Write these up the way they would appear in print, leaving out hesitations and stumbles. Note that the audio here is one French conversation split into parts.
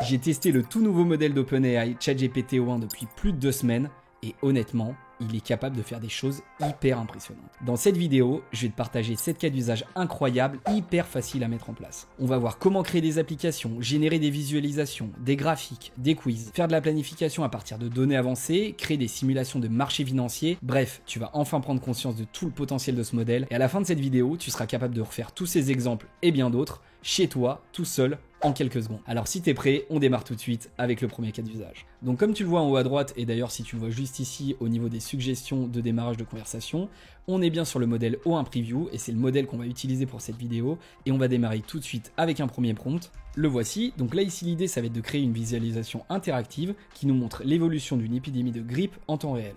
J'ai testé le tout nouveau modèle d'OpenAI ChatGPT-o1 depuis plus de 2 semaines et honnêtement, il est capable de faire des choses hyper impressionnantes. Dans cette vidéo, je vais te partager 7 cas d'usage incroyables, hyper faciles à mettre en place. On va voir comment créer des applications, générer des visualisations, des graphiques, des quiz, faire de la planification à partir de données avancées, créer des simulations de marchés financiers. Bref, tu vas enfin prendre conscience de tout le potentiel de ce modèle et à la fin de cette vidéo, tu seras capable de refaire tous ces exemples et bien d'autres chez toi, tout seul, en quelques secondes. Alors si t'es prêt, on démarre tout de suite avec le premier cas d'usage. Donc comme tu le vois en haut à droite, et d'ailleurs si tu le vois juste ici au niveau des suggestions de démarrage de conversation, on est bien sur le modèle O1 Preview et c'est le modèle qu'on va utiliser pour cette vidéo et on va démarrer tout de suite avec un premier prompt. Le voici, donc là ici l'idée ça va être de créer une visualisation interactive qui nous montre l'évolution d'une épidémie de grippe en temps réel.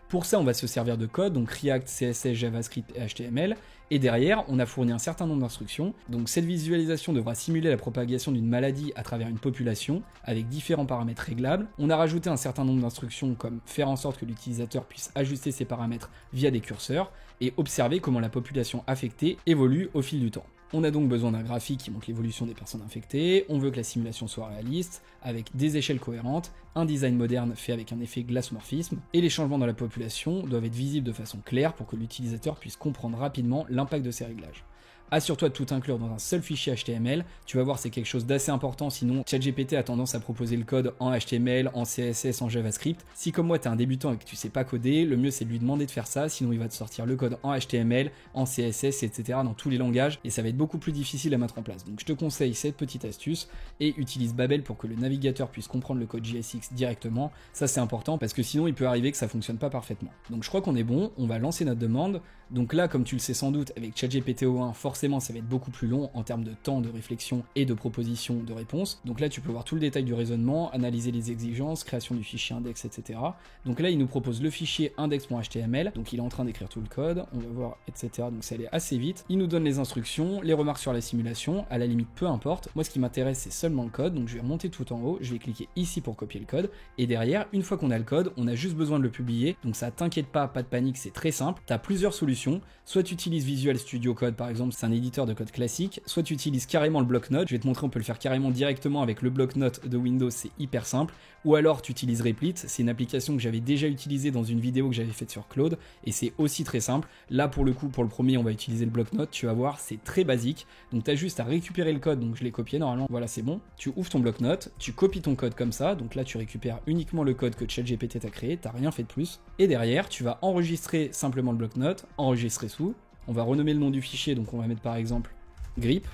Pour ça, on va se servir de code, donc React, CSS, JavaScript et HTML. Et derrière, on a fourni un certain nombre d'instructions. Donc cette visualisation devra simuler la propagation d'une maladie à travers une population, avec différents paramètres réglables. On a rajouté un certain nombre d'instructions comme faire en sorte que l'utilisateur puisse ajuster ses paramètres via des curseurs et observer comment la population affectée évolue au fil du temps. On a donc besoin d'un graphique qui montre l'évolution des personnes infectées, on veut que la simulation soit réaliste, avec des échelles cohérentes, un design moderne fait avec un effet glaceomorphisme, et les changements dans la population doivent être visibles de façon claire pour que l'utilisateur puisse comprendre rapidement l'impact de ces réglages. Assure-toi de tout inclure dans un seul fichier HTML, tu vas voir c'est quelque chose d'assez important sinon ChatGPT a tendance à proposer le code en HTML, en CSS, en JavaScript. Si comme moi t'es un débutant et que tu sais pas coder, le mieux c'est de lui demander de faire ça, sinon il va te sortir le code en HTML, en CSS, etc. dans tous les langages et ça va être beaucoup plus difficile à mettre en place. Donc je te conseille cette petite astuce et utilise Babel pour que le navigateur puisse comprendre le code JSX directement. Ça c'est important parce que sinon il peut arriver que ça fonctionne pas parfaitement. Donc je crois qu'on est bon, on va lancer notre demande. Donc là comme tu le sais sans doute avec ChatGPT-o1 forcément ça va être beaucoup plus long en termes de temps de réflexion et de proposition de réponse. Donc là tu peux voir tout le détail du raisonnement, analyser les exigences, création du fichier index, etc. Donc là il nous propose le fichier index.html, donc il est en train d'écrire tout le code, on va voir, etc. Donc ça allait assez vite. Il nous donne les instructions, les remarques sur la simulation, à la limite peu importe. Moi ce qui m'intéresse c'est seulement le code, donc je vais remonter tout en haut, je vais cliquer ici pour copier le code, et derrière, une fois qu'on a le code, on a juste besoin de le publier, donc ça t'inquiète pas de panique, c'est très simple. Tu as plusieurs solutions. Soit tu utilises Visual Studio Code par exemple, c'est un éditeur de code classique, soit tu utilises carrément le bloc-notes, je vais te montrer on peut le faire carrément directement avec le bloc-notes de Windows, c'est hyper simple, ou alors tu utilises Replit, c'est une application que j'avais déjà utilisée dans une vidéo que j'avais faite sur Claude, et c'est aussi très simple. Là pour le coup, pour le premier on va utiliser le bloc-notes, tu vas voir c'est très basique, donc tu as juste à récupérer le code, donc je l'ai copié normalement, voilà c'est bon, tu ouvres ton bloc-notes, tu copies ton code comme ça, donc là tu récupères uniquement le code que ChatGPT t'a créé, t'as rien fait de plus, et derrière tu vas enregistrer simplement le bloc-notes, enregistrer sous, on va renommer le nom du fichier, donc on va mettre par exemple grip,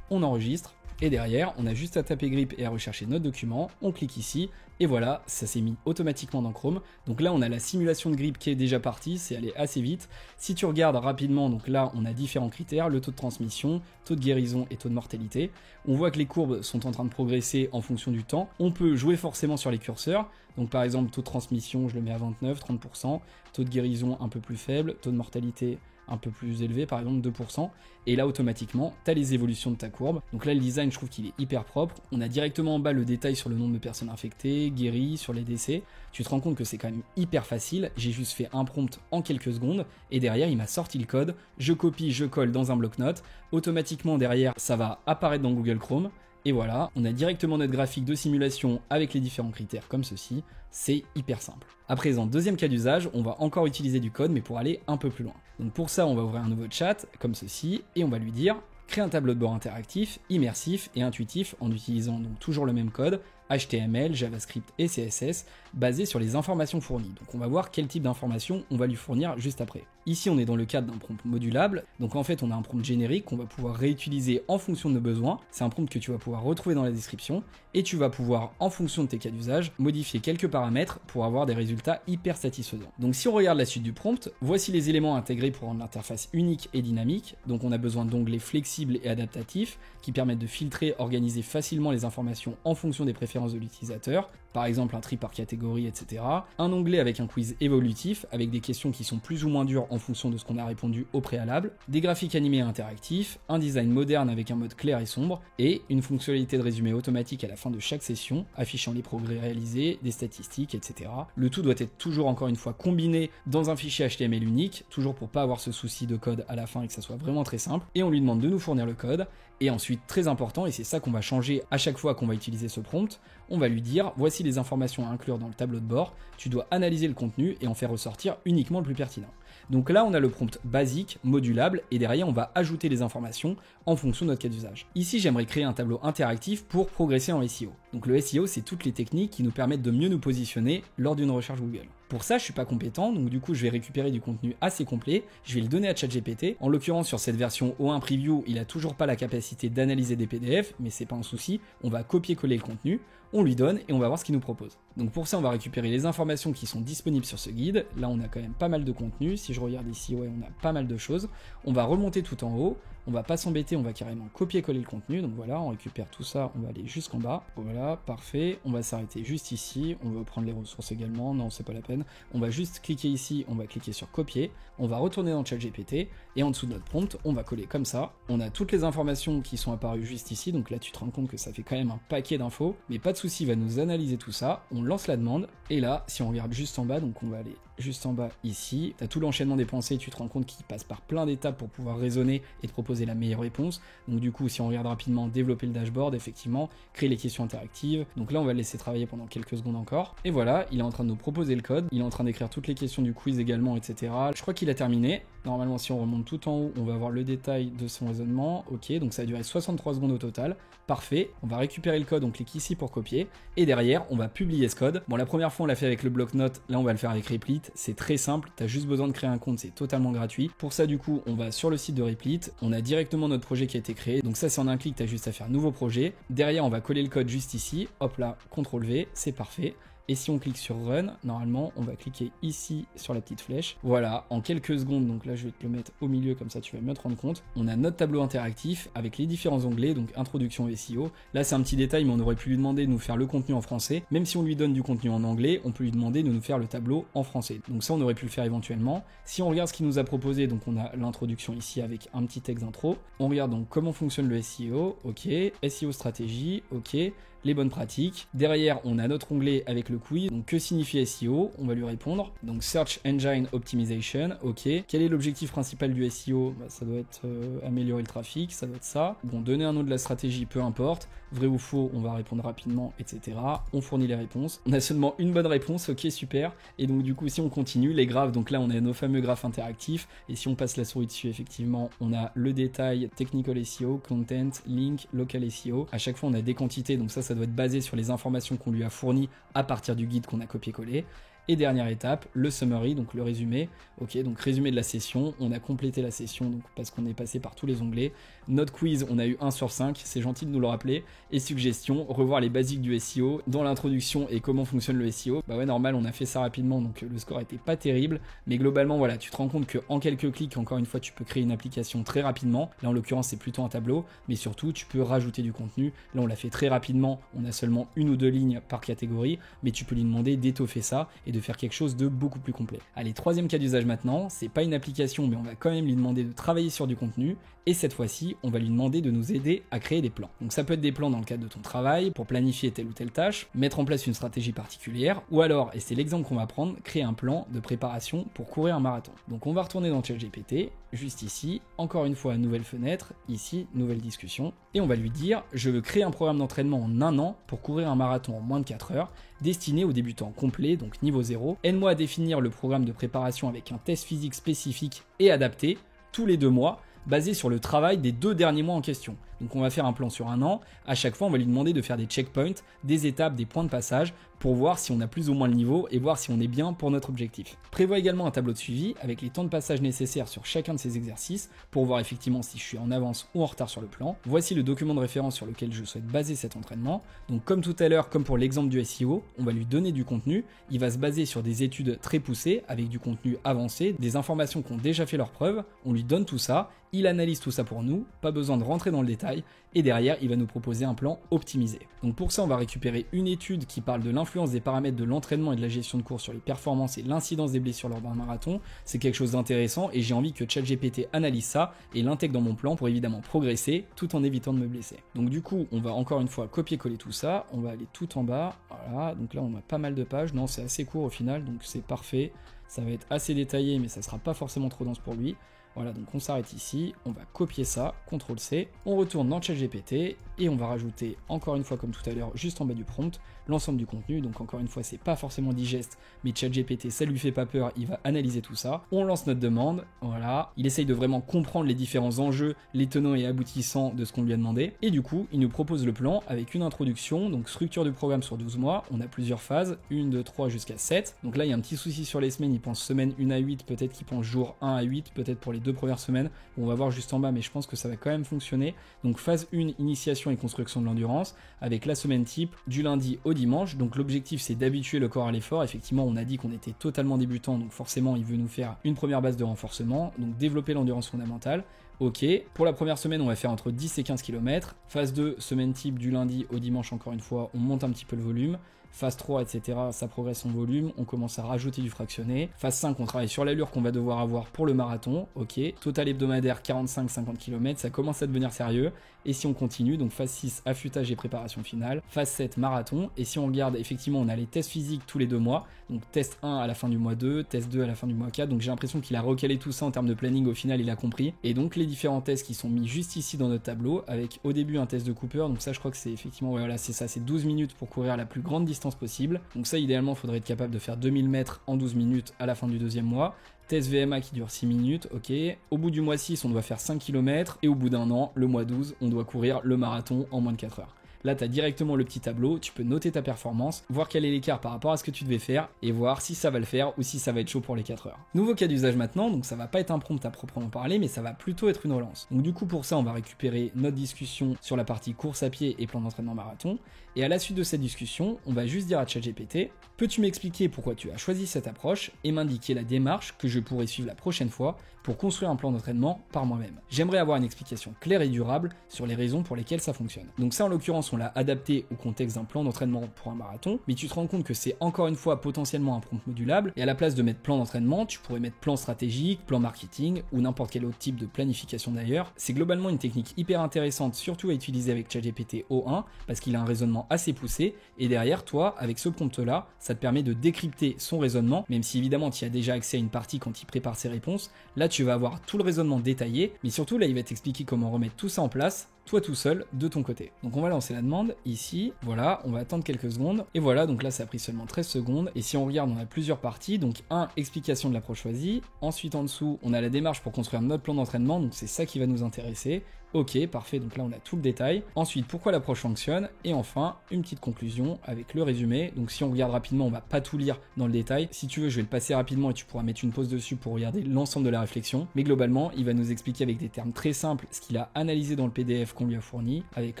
on enregistre, et derrière on a juste à taper grip et à rechercher notre document, on clique ici, et voilà, ça s'est mis automatiquement dans Chrome. Donc là on a la simulation de grippe qui est déjà partie, c'est allé assez vite. Si tu regardes rapidement, donc là on a différents critères, le taux de transmission, taux de guérison et taux de mortalité. On voit que les courbes sont en train de progresser en fonction du temps. On peut jouer forcément sur les curseurs, donc par exemple taux de transmission je le mets à 29, 30%, taux de guérison un peu plus faible, taux de mortalité un peu plus élevé, par exemple 2%, et là automatiquement tu as les évolutions de ta courbe. Donc là le design je trouve qu'il est hyper propre, on a directement en bas le détail sur le nombre de personnes infectées, guéries, sur les décès, tu te rends compte que c'est quand même hyper facile, j'ai juste fait un prompt en quelques secondes, et derrière il m'a sorti le code, je copie, je colle dans un bloc-notes, automatiquement derrière ça va apparaître dans Google Chrome, et voilà, on a directement notre graphique de simulation avec les différents critères comme ceci, c'est hyper simple. À présent, deuxième cas d'usage, on va encore utiliser du code mais pour aller un peu plus loin. Donc pour ça, on va ouvrir un nouveau chat comme ceci et on va lui dire créer un tableau de bord interactif, immersif et intuitif en utilisant donc toujours le même code, HTML, JavaScript et CSS, basé sur les informations fournies. Donc on va voir quel type d'informations on va lui fournir juste après. Ici on est dans le cadre d'un prompt modulable, donc en fait on a un prompt générique qu'on va pouvoir réutiliser en fonction de nos besoins. C'est un prompt que tu vas pouvoir retrouver dans la description, et tu vas pouvoir, en fonction de tes cas d'usage, modifier quelques paramètres pour avoir des résultats hyper satisfaisants. Donc si on regarde la suite du prompt, voici les éléments intégrés pour rendre l'interface unique et dynamique. Donc on a besoin d'onglets flexibles et adaptatifs, qui permettent de filtrer, organiser facilement les informations en fonction des préférences de l'utilisateur, par exemple un tri par catégorie, etc. Un onglet avec un quiz évolutif, avec des questions qui sont plus ou moins dures en fonction de ce qu'on a répondu au préalable, des graphiques animés et interactifs, un design moderne avec un mode clair et sombre, et une fonctionnalité de résumé automatique à la fin de chaque session, affichant les progrès réalisés, des statistiques, etc. Le tout doit être toujours encore une fois combiné dans un fichier HTML unique, toujours pour pas avoir ce souci de code à la fin et que ça soit vraiment très simple, et on lui demande de nous fournir le code, et ensuite très important, et c'est ça qu'on va changer à chaque fois qu'on va utiliser ce prompt, on va lui dire voici les informations à inclure dans le tableau de bord, tu dois analyser le contenu et en faire ressortir uniquement le plus pertinent. Donc là, on a le prompt basique, modulable, et derrière, on va ajouter les informations en fonction de notre cas d'usage. Ici, j'aimerais créer un tableau interactif pour progresser en SEO. Donc le SEO, c'est toutes les techniques qui nous permettent de mieux nous positionner lors d'une recherche Google. Pour ça, je suis pas compétent, donc du coup, je vais récupérer du contenu assez complet, je vais le donner à ChatGPT. En l'occurrence, sur cette version O1 Preview, il a toujours pas la capacité d'analyser des PDF, mais c'est pas un souci, on va copier-coller le contenu, on lui donne et on va voir ce qu'il nous propose. Donc pour ça, on va récupérer les informations qui sont disponibles sur ce guide. Là, on a quand même pas mal de contenu. Si je regarde ici, ouais, on a pas mal de choses. On va remonter tout en haut. On va pas s'embêter, on va carrément copier-coller le contenu. Donc voilà, on récupère tout ça, on va aller jusqu'en bas. Voilà, parfait. On va s'arrêter juste ici. On veut prendre les ressources également. Non, c'est pas la peine. On va juste cliquer ici, on va cliquer sur copier. On va retourner dans ChatGPT et en dessous de notre prompt, on va coller comme ça. On a toutes les informations qui sont apparues juste ici. Donc là, tu te rends compte que ça fait quand même un paquet d'infos. Mais pas de souci, il va nous analyser tout ça. On lance la demande. Et là, si on regarde juste en bas, donc on va aller juste en bas ici, tu as tout l'enchaînement des pensées, tu te rends compte qu'il passe par plein d'étapes pour pouvoir raisonner et te proposer la meilleure réponse. Donc du coup, si on regarde rapidement, développer le dashboard, effectivement, créer les questions interactives. Donc là, on va le laisser travailler pendant quelques secondes encore. Et voilà, il est en train de nous proposer le code, il est en train d'écrire toutes les questions du quiz également, etc. Je crois qu'il a terminé. Normalement, si on remonte tout en haut, on va avoir le détail de son raisonnement. Ok, donc ça a duré 63 secondes au total. Parfait. On va récupérer le code, on clique ici pour copier. Et derrière, on va publier ce code. Bon, la première fois, on l'a fait avec le bloc-notes. Là, on va le faire avec Replit. C'est très simple. Tu as juste besoin de créer un compte. C'est totalement gratuit. Pour ça, du coup, on va sur le site de Replit. On a directement notre projet qui a été créé. Donc ça, c'est en un clic. Tu as juste à faire nouveau projet. Derrière, on va coller le code juste ici. Hop là, CTRL V. C'est parfait. Et si on clique sur Run, normalement, on va cliquer ici sur la petite flèche. Voilà, en quelques secondes, donc là, je vais te le mettre au milieu, comme ça, tu vas mieux te rendre compte. On a notre tableau interactif avec les différents onglets, donc Introduction SEO. Là, c'est un petit détail, mais on aurait pu lui demander de nous faire le contenu en français. Même si on lui donne du contenu en anglais, on peut lui demander de nous faire le tableau en français. Donc ça, on aurait pu le faire éventuellement. Si on regarde ce qu'il nous a proposé, donc on a l'introduction ici avec un petit texte d'intro. On regarde donc comment fonctionne le SEO, ok. SEO stratégie, ok. Les bonnes pratiques. Derrière, on a notre onglet avec le quiz. Donc, que signifie SEO? On va lui répondre. Donc, Search Engine Optimization. Ok. Quel est l'objectif principal du SEO? Ça doit être améliorer le trafic. Ça doit être ça. Bon, donner un nom de la stratégie, peu importe. Vrai ou faux, on va répondre rapidement, etc. On fournit les réponses. On a seulement une bonne réponse. Ok, super. Et donc, du coup, si on continue, les graphes. Donc là, on a nos fameux graphes interactifs. Et si on passe la souris dessus, effectivement, on a le détail Technical SEO, Content, Link, Local SEO. À chaque fois, on a des quantités. Donc ça doit être basé sur les informations qu'on lui a fournies à partir du guide qu'on a copié-collé. Et dernière étape, le summary, donc le résumé. Ok, donc résumé de la session. On a complété la session donc parce qu'on est passé par tous les onglets. Notre quiz, on a eu 1 sur 5. C'est gentil de nous le rappeler. Et suggestions, revoir les basiques du SEO dans l'introduction et comment fonctionne le SEO. Bah ouais, normal, on a fait ça rapidement, donc le score était pas terrible. Mais globalement, voilà, tu te rends compte qu'en quelques clics, encore une fois, tu peux créer une application très rapidement. Là, en l'occurrence, c'est plutôt un tableau. Mais surtout, tu peux rajouter du contenu. Là, on l'a fait très rapidement. On a seulement 1 ou 2 lignes par catégorie. Mais tu peux lui demander d'étoffer ça et de faire quelque chose de beaucoup plus complet. Allez, troisième cas d'usage maintenant, c'est pas une application, mais on va quand même lui demander de travailler sur du contenu, et cette fois-ci, on va lui demander de nous aider à créer des plans. Donc ça peut être des plans dans le cadre de ton travail, pour planifier telle ou telle tâche, mettre en place une stratégie particulière, ou alors, et c'est l'exemple qu'on va prendre, créer un plan de préparation pour courir un marathon. Donc on va retourner dans ChatGPT, juste ici, encore une fois, nouvelle fenêtre, ici, nouvelle discussion, et on va lui dire, je veux créer un programme d'entraînement en 1 an pour courir un marathon en moins de 4 heures, destiné aux débutants complets, donc niveau 0. Aide-moi à définir le programme de préparation avec un test physique spécifique et adapté, tous les 2 mois, basé sur le travail des 2 derniers mois en question. Donc on va faire un plan sur 1 an, à chaque fois on va lui demander de faire des checkpoints, des étapes, des points de passage, pour voir si on a plus ou moins le niveau et voir si on est bien pour notre objectif. Prévois également un tableau de suivi avec les temps de passage nécessaires sur chacun de ces exercices, pour voir effectivement si je suis en avance ou en retard sur le plan. Voici le document de référence sur lequel je souhaite baser cet entraînement. Donc comme tout à l'heure, comme pour l'exemple du SEO, on va lui donner du contenu, il va se baser sur des études très poussées, avec du contenu avancé, des informations qui ont déjà fait leurs preuves, on lui donne tout ça, il analyse tout ça pour nous, pas besoin de rentrer dans le détail, et derrière il va nous proposer un plan optimisé. Donc pour ça on va récupérer une étude qui parle de l'influence des paramètres de l'entraînement et de la gestion de course sur les performances et l'incidence des blessures lors d'un marathon. C'est quelque chose d'intéressant et j'ai envie que ChatGPT analyse ça et l'intègre dans mon plan pour évidemment progresser tout en évitant de me blesser. Donc du coup on va encore une fois copier-coller tout ça, on va aller tout en bas, voilà, donc là on a pas mal de pages, non c'est assez court au final donc c'est parfait, ça va être assez détaillé mais ça sera pas forcément trop dense pour lui. Voilà, donc on s'arrête ici, on va copier ça, CTRL-C, on retourne dans ChatGPT et on va rajouter, encore une fois comme tout à l'heure, juste en bas du prompt, l'ensemble du contenu. Donc encore une fois, c'est pas forcément digeste, mais ChatGPT, ça lui fait pas peur, il va analyser tout ça. On lance notre demande, voilà, il essaye de vraiment comprendre les différents enjeux, les tenants et aboutissants de ce qu'on lui a demandé. Et du coup, il nous propose le plan avec une introduction, donc structure du programme sur 12 mois, on a plusieurs phases, 1, 2, 3 jusqu'à 7. Donc là, il y a un petit souci sur les semaines, il pense semaine 1 à 8, peut-être qu'il pense jour 1 à 8, peut-être pour les 2 premières semaines. On va voir juste en bas, mais je pense que ça va quand même fonctionner. Donc phase 1, initiation et construction de l'endurance, avec la semaine type du lundi au dimanche. Donc l'objectif, c'est d'habituer le corps à l'effort. Effectivement, on a dit qu'on était totalement débutant, donc forcément, il veut nous faire une première base de renforcement, donc développer l'endurance fondamentale. Ok, pour la première semaine, on va faire entre 10 et 15 km. Phase 2, semaine type du lundi au dimanche, encore une fois, on monte un petit peu le volume. Phase 3, etc., ça progresse en volume, on commence à rajouter du fractionné. Phase 5, on travaille sur l'allure qu'on va devoir avoir pour le marathon, ok. Total hebdomadaire 45-50 km, ça commence à devenir sérieux. Et si on continue, donc phase 6, affûtage et préparation finale. Phase 7, marathon. Et si on regarde, effectivement, on a les tests physiques tous les 2 mois. Donc test 1 à la fin du mois 2, test 2 à la fin du mois 4. Donc j'ai l'impression qu'il a recalé tout ça en termes de planning, au final il a compris. Et donc les différents tests qui sont mis juste ici dans notre tableau, avec au début un test de Cooper. Donc ça je crois que c'est effectivement, ouais, voilà, c'est ça, c'est 12 minutes pour courir la plus grande distance possible. Donc ça idéalement, il faudrait être capable de faire 2000 mètres en 12 minutes à la fin du 2e mois. Test VMA qui dure 6 minutes, ok. Au bout du mois 6, on doit faire 5 km. Et au bout d'un an, le mois 12, on doit courir le marathon en moins de 4 heures. Là, tu as directement le petit tableau, tu peux noter ta performance, voir quel est l'écart par rapport à ce que tu devais faire et voir si ça va le faire ou si ça va être chaud pour les 4 heures. Nouveau cas d'usage maintenant, donc ça va pas être un prompt à proprement parler, mais ça va plutôt être une relance. Donc du coup, pour ça, on va récupérer notre discussion sur la partie course à pied et plan d'entraînement marathon. Et à la suite de cette discussion, on va juste dire à ChatGPT, peux-tu m'expliquer pourquoi tu as choisi cette approche et m'indiquer la démarche que je pourrais suivre la prochaine fois pour construire un plan d'entraînement par moi-même. J'aimerais avoir une explication claire et durable sur les raisons pour lesquelles ça fonctionne. Donc ça, en l'occurrence, on l'a adapté au contexte d'un plan d'entraînement pour un marathon, mais tu te rends compte que c'est encore une fois potentiellement un prompt modulable, et à la place de mettre plan d'entraînement, tu pourrais mettre plan stratégique, plan marketing, ou n'importe quel autre type de planification d'ailleurs. C'est globalement une technique hyper intéressante, surtout à utiliser avec ChatGPT O1, parce qu'il a un raisonnement assez poussé, et derrière, toi, avec ce prompt-là, ça te permet de décrypter son raisonnement, même si évidemment tu as déjà accès à une partie quand il prépare ses réponses. Là, tu vas avoir tout le raisonnement détaillé, mais surtout là, il va t'expliquer comment remettre tout ça en place, toi tout seul, de ton côté. Donc on va lancer la demande, ici, voilà, on va attendre quelques secondes, et voilà, donc là ça a pris seulement 13 secondes, et si on regarde, on a plusieurs parties, donc 1, explication de l'approche choisie, ensuite en dessous, on a la démarche pour construire notre plan d'entraînement, donc c'est ça qui va nous intéresser. Ok, parfait, donc là on a tout le détail. Ensuite, pourquoi l'approche fonctionne, et enfin, une petite conclusion avec le résumé. Donc si on regarde rapidement, on va pas tout lire dans le détail. Si tu veux, je vais le passer rapidement et tu pourras mettre une pause dessus pour regarder l'ensemble de la réflexion. Mais globalement, il va nous expliquer avec des termes très simples ce qu'il a analysé dans le PDF qu'on lui a fourni, avec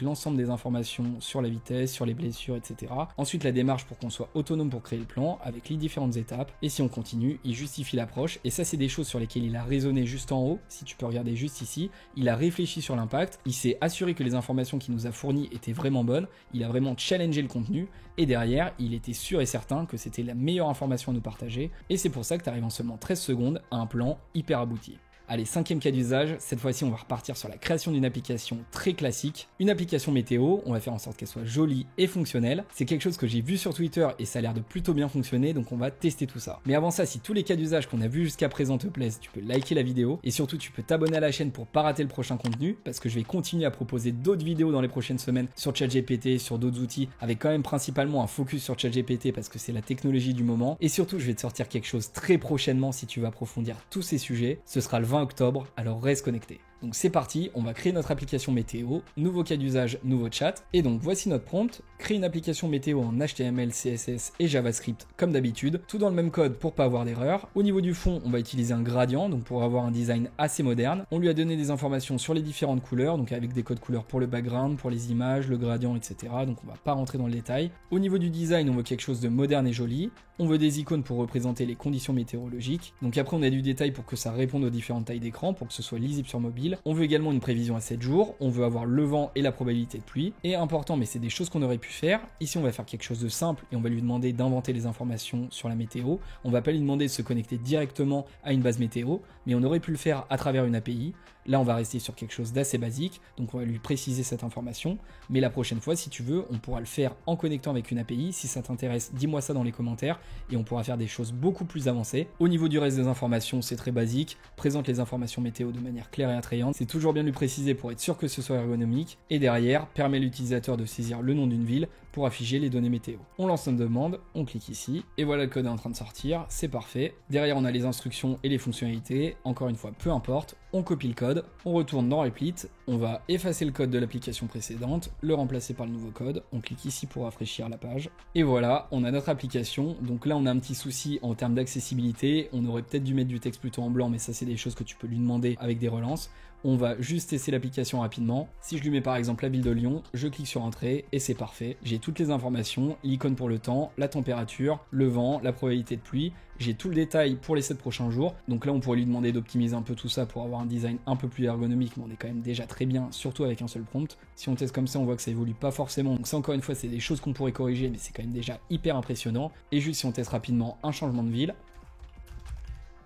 l'ensemble des informations sur la vitesse, sur les blessures, etc. Ensuite, la démarche pour qu'on soit autonome pour créer le plan, avec les différentes étapes. Et si on continue, il justifie l'approche. Et ça, c'est des choses sur lesquelles il a raisonné juste en haut. Si tu peux regarder juste ici, il a réfléchi sur l'impact, il s'est assuré que les informations qu'il nous a fournies étaient vraiment bonnes, il a vraiment challengé le contenu, et derrière, il était sûr et certain que c'était la meilleure information à nous partager, et c'est pour ça que tu arrives en seulement 13 secondes à un plan hyper abouti. Allez, 5e cas d'usage, cette fois-ci on va repartir sur la création d'une application très classique, une application météo, on va faire en sorte qu'elle soit jolie et fonctionnelle. C'est quelque chose que j'ai vu sur Twitter et ça a l'air de plutôt bien fonctionner, donc on va tester tout ça. Mais avant ça, si tous les cas d'usage qu'on a vus jusqu'à présent te plaisent, tu peux liker la vidéo, et surtout tu peux t'abonner à la chaîne pour pas rater le prochain contenu, parce que je vais continuer à proposer d'autres vidéos dans les prochaines semaines sur ChatGPT, sur d'autres outils, avec quand même principalement un focus sur ChatGPT parce que c'est la technologie du moment, et surtout je vais te sortir quelque chose très prochainement si tu veux approfondir tous ces sujets, ce sera le 20 octobre, alors reste connecté. Donc c'est parti, on va créer notre application météo, nouveau cas d'usage, nouveau chat, et donc voici notre prompt, créer une application météo en HTML, CSS et JavaScript comme d'habitude, tout dans le même code pour pas avoir d'erreur. Au niveau du fond, on va utiliser un gradient, donc pour avoir un design assez moderne. On lui a donné des informations sur les différentes couleurs, donc avec des codes couleurs pour le background, pour les images, le gradient, etc. Donc on va pas rentrer dans le détail. Au niveau du design, on veut quelque chose de moderne et joli. On veut des icônes pour représenter les conditions météorologiques. Donc après, on a du détail pour que ça réponde aux différentes tailles d'écran, pour que ce soit lisible sur mobile. ville. On veut également une prévision à 7 jours, on veut avoir le vent et la probabilité de pluie. Et important, mais c'est des choses qu'on aurait pu faire. Ici, on va faire quelque chose de simple et on va lui demander d'inventer les informations sur la météo. On va pas lui demander de se connecter directement à une base météo, mais on aurait pu le faire à travers une API. Là, on va rester sur quelque chose d'assez basique, donc on va lui préciser cette information. Mais la prochaine fois, si tu veux, on pourra le faire en connectant avec une API. Si ça t'intéresse, dis-moi ça dans les commentaires et on pourra faire des choses beaucoup plus avancées. Au niveau du reste des informations, c'est très basique. Présente les informations météo de manière claire et attrayante. C'est toujours bien de lui préciser pour être sûr que ce soit ergonomique. Et derrière, permet à l'utilisateur de saisir le nom d'une ville pour afficher les données météo. On lance notre demande, on clique ici, et voilà, le code est en train de sortir, c'est parfait. Derrière, on a les instructions et les fonctionnalités, encore une fois, peu importe, on copie le code, on retourne dans Replit, on va effacer le code de l'application précédente, le remplacer par le nouveau code, on clique ici pour rafraîchir la page, et voilà, on a notre application. Donc là, on a un petit souci en termes d'accessibilité, on aurait peut-être dû mettre du texte plutôt en blanc, mais ça, c'est des choses que tu peux lui demander avec des relances. On va juste tester l'application rapidement. Si je lui mets par exemple la ville de Lyon, je clique sur Entrée et c'est parfait. J'ai toutes les informations, l'icône pour le temps, la température, le vent, la probabilité de pluie. J'ai tout le détail pour les 7 prochains jours. Donc là, on pourrait lui demander d'optimiser un peu tout ça pour avoir un design un peu plus ergonomique, mais on est quand même déjà très bien, surtout avec un seul prompt. Si on teste comme ça, on voit que ça évolue pas forcément. Donc ça, encore une fois, c'est des choses qu'on pourrait corriger, mais c'est quand même déjà hyper impressionnant. Et juste si on teste rapidement un changement de ville,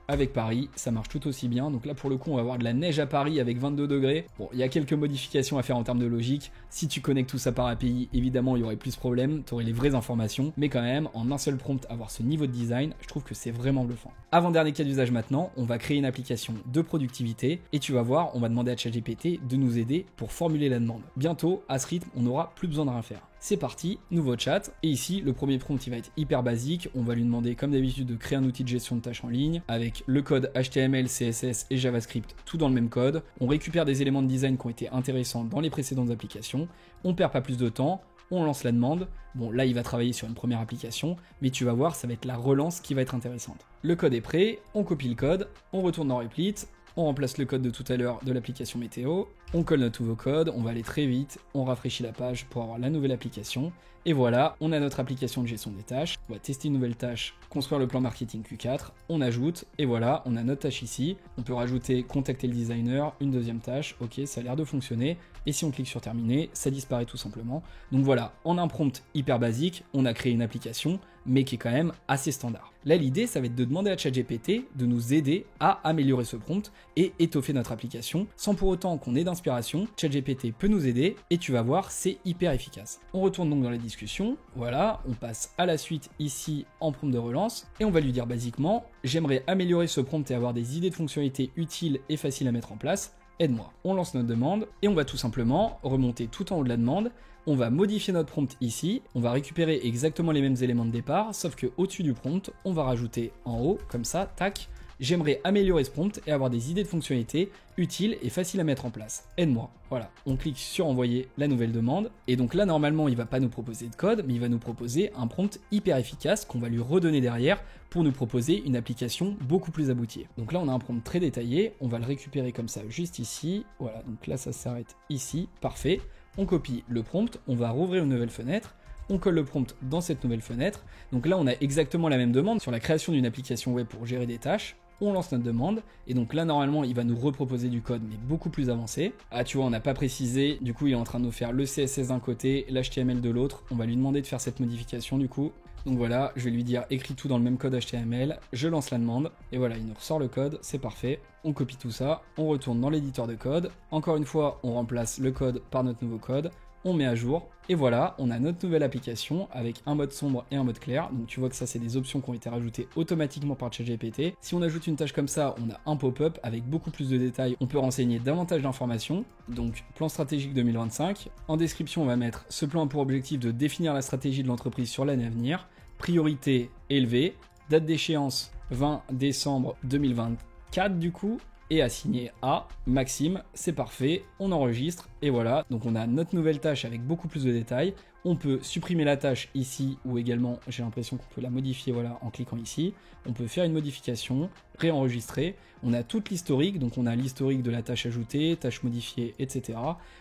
avec Paris, ça marche tout aussi bien. Donc là, pour le coup, on va avoir de la neige à Paris avec 22 degrés. Bon, il y a quelques modifications à faire en termes de logique. Si tu connectes tout ça par API, évidemment, il y aurait plus de problèmes. Tu aurais les vraies informations. Mais quand même, en un seul prompt, avoir ce niveau de design, je trouve que c'est vraiment bluffant. Avant-dernier cas d'usage maintenant, on va créer une application de productivité. Et tu vas voir, on va demander à ChatGPT de nous aider pour formuler la demande. Bientôt, à ce rythme, on n'aura plus besoin de rien faire. C'est parti, nouveau chat, et ici le premier prompt il va être hyper basique, on va lui demander comme d'habitude de créer un outil de gestion de tâches en ligne, avec le code HTML, CSS et JavaScript tout dans le même code, on récupère des éléments de design qui ont été intéressants dans les précédentes applications, on perd pas plus de temps, on lance la demande, bon là il va travailler sur une première application, mais tu vas voir ça va être la relance qui va être intéressante. Le code est prêt, on copie le code, on retourne dans Replit, on remplace le code de tout à l'heure de l'application météo, on colle notre nouveau code, on va aller très vite, on rafraîchit la page pour avoir la nouvelle application, et voilà, on a notre application de gestion des tâches, on va tester une nouvelle tâche, construire le plan marketing Q4, on ajoute, et voilà, on a notre tâche ici, on peut rajouter contacter le designer, une deuxième tâche, ok, ça a l'air de fonctionner, et si on clique sur terminer, ça disparaît tout simplement. Donc voilà, en un prompt hyper basique, on a créé une application, mais qui est quand même assez standard. Là, l'idée, ça va être de demander à ChatGPT de nous aider à améliorer ce prompt et étoffer notre application, sans pour autant qu'on ait d'inspiration. ChatGPT peut nous aider, et tu vas voir, c'est hyper efficace. On retourne donc dans la discussion, voilà, on passe à la suite ici en prompt de relance, et on va lui dire basiquement, j'aimerais améliorer ce prompt et avoir des idées de fonctionnalités utiles et faciles à mettre en place, aide-moi. On lance notre demande, et on va tout simplement remonter tout en haut de la demande, on va modifier notre prompt ici, on va récupérer exactement les mêmes éléments de départ, sauf que au-dessus du prompt, on va rajouter en haut, comme ça, tac, j'aimerais améliorer ce prompt et avoir des idées de fonctionnalités utiles et faciles à mettre en place. Aide-moi. Voilà, on clique sur envoyer la nouvelle demande, et donc là, normalement, il va pas nous proposer de code, mais il va nous proposer un prompt hyper efficace qu'on va lui redonner derrière pour nous proposer une application beaucoup plus aboutie. Donc là, on a un prompt très détaillé, on va le récupérer comme ça juste ici, voilà, donc là, ça s'arrête ici, parfait. On copie le prompt, on va rouvrir une nouvelle fenêtre, on colle le prompt dans cette nouvelle fenêtre. Donc là, on a exactement la même demande sur la création d'une application web pour gérer des tâches. On lance notre demande, et donc là, normalement, il va nous reproposer du code, mais beaucoup plus avancé. Ah, tu vois, on n'a pas précisé, du coup, il est en train de nous faire le CSS d'un côté, l'HTML de l'autre. On va lui demander de faire cette modification, du coup. Donc voilà, je vais lui dire écris tout dans le même code HTML, je lance la demande, et voilà, il nous ressort le code, c'est parfait. On copie tout ça, on retourne dans l'éditeur de code, encore une fois, on remplace le code par notre nouveau code, on met à jour, et voilà, on a notre nouvelle application avec un mode sombre et un mode clair. Donc tu vois que ça, c'est des options qui ont été rajoutées automatiquement par ChatGPT. Si on ajoute une tâche comme ça, on a un pop-up avec beaucoup plus de détails, on peut renseigner davantage d'informations. Donc plan stratégique 2025, en description on va mettre ce plan a pour objectif de définir la stratégie de l'entreprise sur l'année à venir, priorité élevée, date d'échéance 20 décembre 2024 du coup, et assigné à Maxime, c'est parfait, on enregistre, et voilà, donc on a notre nouvelle tâche avec beaucoup plus de détails, On peut supprimer la tâche ici, ou également, j'ai l'impression qu'on peut la modifier, voilà, en cliquant ici. On peut faire une modification, réenregistrer. On a toute l'historique, donc on a l'historique de la tâche ajoutée, tâche modifiée, etc.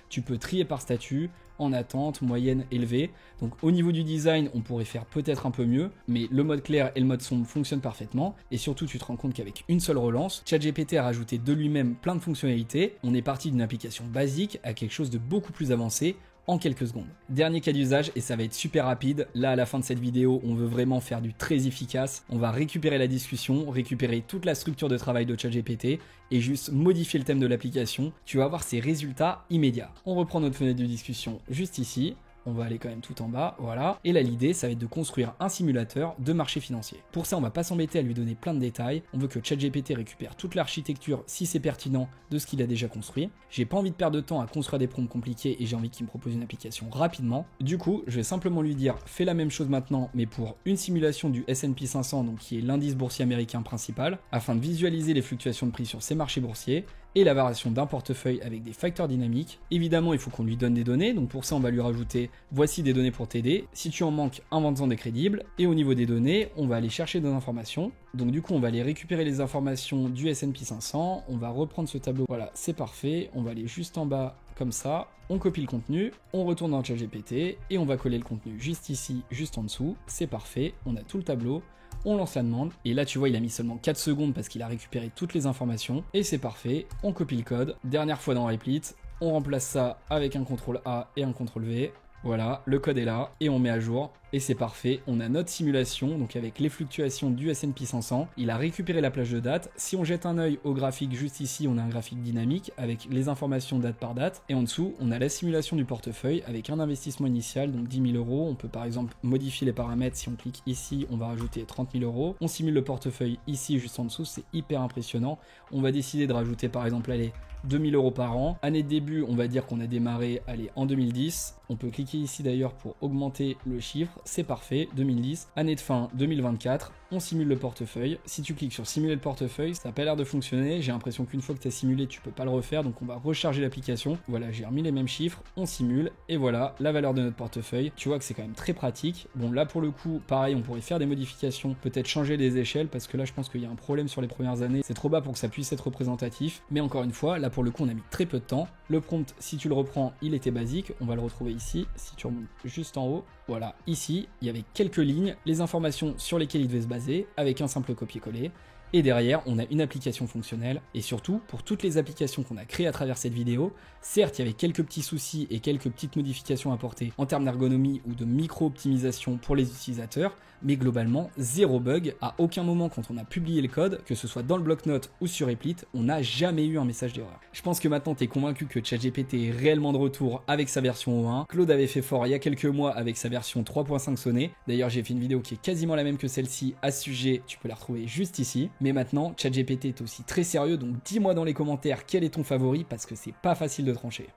Tu peux trier par statut, en attente, moyenne, élevée. Donc au niveau du design, on pourrait faire peut-être un peu mieux, mais le mode clair et le mode sombre fonctionnent parfaitement. Et surtout, tu te rends compte qu'avec une seule relance, ChatGPT a rajouté de lui-même plein de fonctionnalités. On est parti d'une application basique à quelque chose de beaucoup plus avancé en quelques secondes. Dernier cas d'usage, et ça va être super rapide. Là, à la fin de cette vidéo, on veut vraiment faire du très efficace. On va récupérer la discussion, récupérer toute la structure de travail de ChatGPT et juste modifier le thème de l'application. Tu vas avoir ces résultats immédiats. On reprend notre fenêtre de discussion juste ici. On va aller quand même tout en bas, voilà. Et là, l'idée, ça va être de construire un simulateur de marché financier. Pour ça, on va pas s'embêter à lui donner plein de détails. On veut que ChatGPT récupère toute l'architecture, si c'est pertinent, de ce qu'il a déjà construit. J'ai pas envie de perdre de temps à construire des prompts compliqués et j'ai envie qu'il me propose une application rapidement. Du coup, je vais simplement lui dire, fais la même chose maintenant, mais pour une simulation du S&P 500, donc qui est l'indice boursier américain principal, afin de visualiser les fluctuations de prix sur ces marchés boursiers et la variation d'un portefeuille avec des facteurs dynamiques. Évidemment, il faut qu'on lui donne des données, donc pour ça, on va lui rajouter voici des données pour t'aider. Si tu en manques, invente-en des crédibles. Et au niveau des données, on va aller chercher des informations. Donc du coup, on va aller récupérer les informations du S&P 500. On va reprendre ce tableau. Voilà, c'est parfait. On va aller juste en bas comme ça. On copie le contenu, on retourne dans ChatGPT et on va coller le contenu juste ici, juste en dessous. C'est parfait. On a tout le tableau. On lance la demande, et là tu vois il a mis seulement 4 secondes parce qu'il a récupéré toutes les informations, et c'est parfait, on copie le code, dernière fois dans Replit, on remplace ça avec un CTRL A et un CTRL V, voilà, le code est là, et on met à jour, et c'est parfait, on a notre simulation, donc avec les fluctuations du S&P 500, il a récupéré la plage de date. Si on jette un œil au graphique juste ici, on a un graphique dynamique avec les informations date par date, et en dessous, on a la simulation du portefeuille avec un investissement initial, donc 10 000 euros, on peut par exemple modifier les paramètres, si on clique ici, on va rajouter 30 000 euros, on simule le portefeuille ici, juste en dessous, c'est hyper impressionnant, on va décider de rajouter par exemple, allez, 2000 euros par an. Année de début, on va dire qu'on a démarré, allez, en 2010. On peut cliquer ici d'ailleurs pour augmenter le chiffre. C'est parfait, 2010. Année de fin, 2024. On simule le portefeuille. Si tu cliques sur simuler le portefeuille, ça n'a pas l'air de fonctionner. J'ai l'impression qu'une fois que tu as simulé, tu peux pas le refaire. Donc on va recharger l'application. Voilà, j'ai remis les mêmes chiffres. On simule. Et voilà, la valeur de notre portefeuille. Tu vois que c'est quand même très pratique. Bon, là pour le coup, pareil, on pourrait faire des modifications. Peut-être changer les échelles parce que là, je pense qu'il y a un problème sur les premières années. C'est trop bas pour que ça puisse être représentatif. Mais encore une fois, là pour le coup, on a mis très peu de temps. Le prompt, si tu le reprends, il était basique. On va le retrouver ici. Si tu remontes juste en haut, voilà, ici, il y avait quelques lignes, les informations sur lesquelles il devait se baser, avec un simple copier-coller. Et derrière, on a une application fonctionnelle. Et surtout, pour toutes les applications qu'on a créées à travers cette vidéo, certes, il y avait quelques petits soucis et quelques petites modifications apportées en termes d'ergonomie ou de micro-optimisation pour les utilisateurs, mais globalement, zéro bug. À aucun moment, quand on a publié le code, que ce soit dans le bloc-notes ou sur Replit, on n'a jamais eu un message d'erreur. Je pense que maintenant, tu es convaincu que ChatGPT est réellement de retour avec sa version 1. Claude avait fait fort il y a quelques mois avec sa version 3.5 Sonnet. D'ailleurs, j'ai fait une vidéo qui est quasiment la même que celle-ci à ce sujet. Tu peux la retrouver juste ici. Mais maintenant, ChatGPT est aussi très sérieux, donc dis-moi dans les commentaires quel est ton favori parce que c'est pas facile de trancher.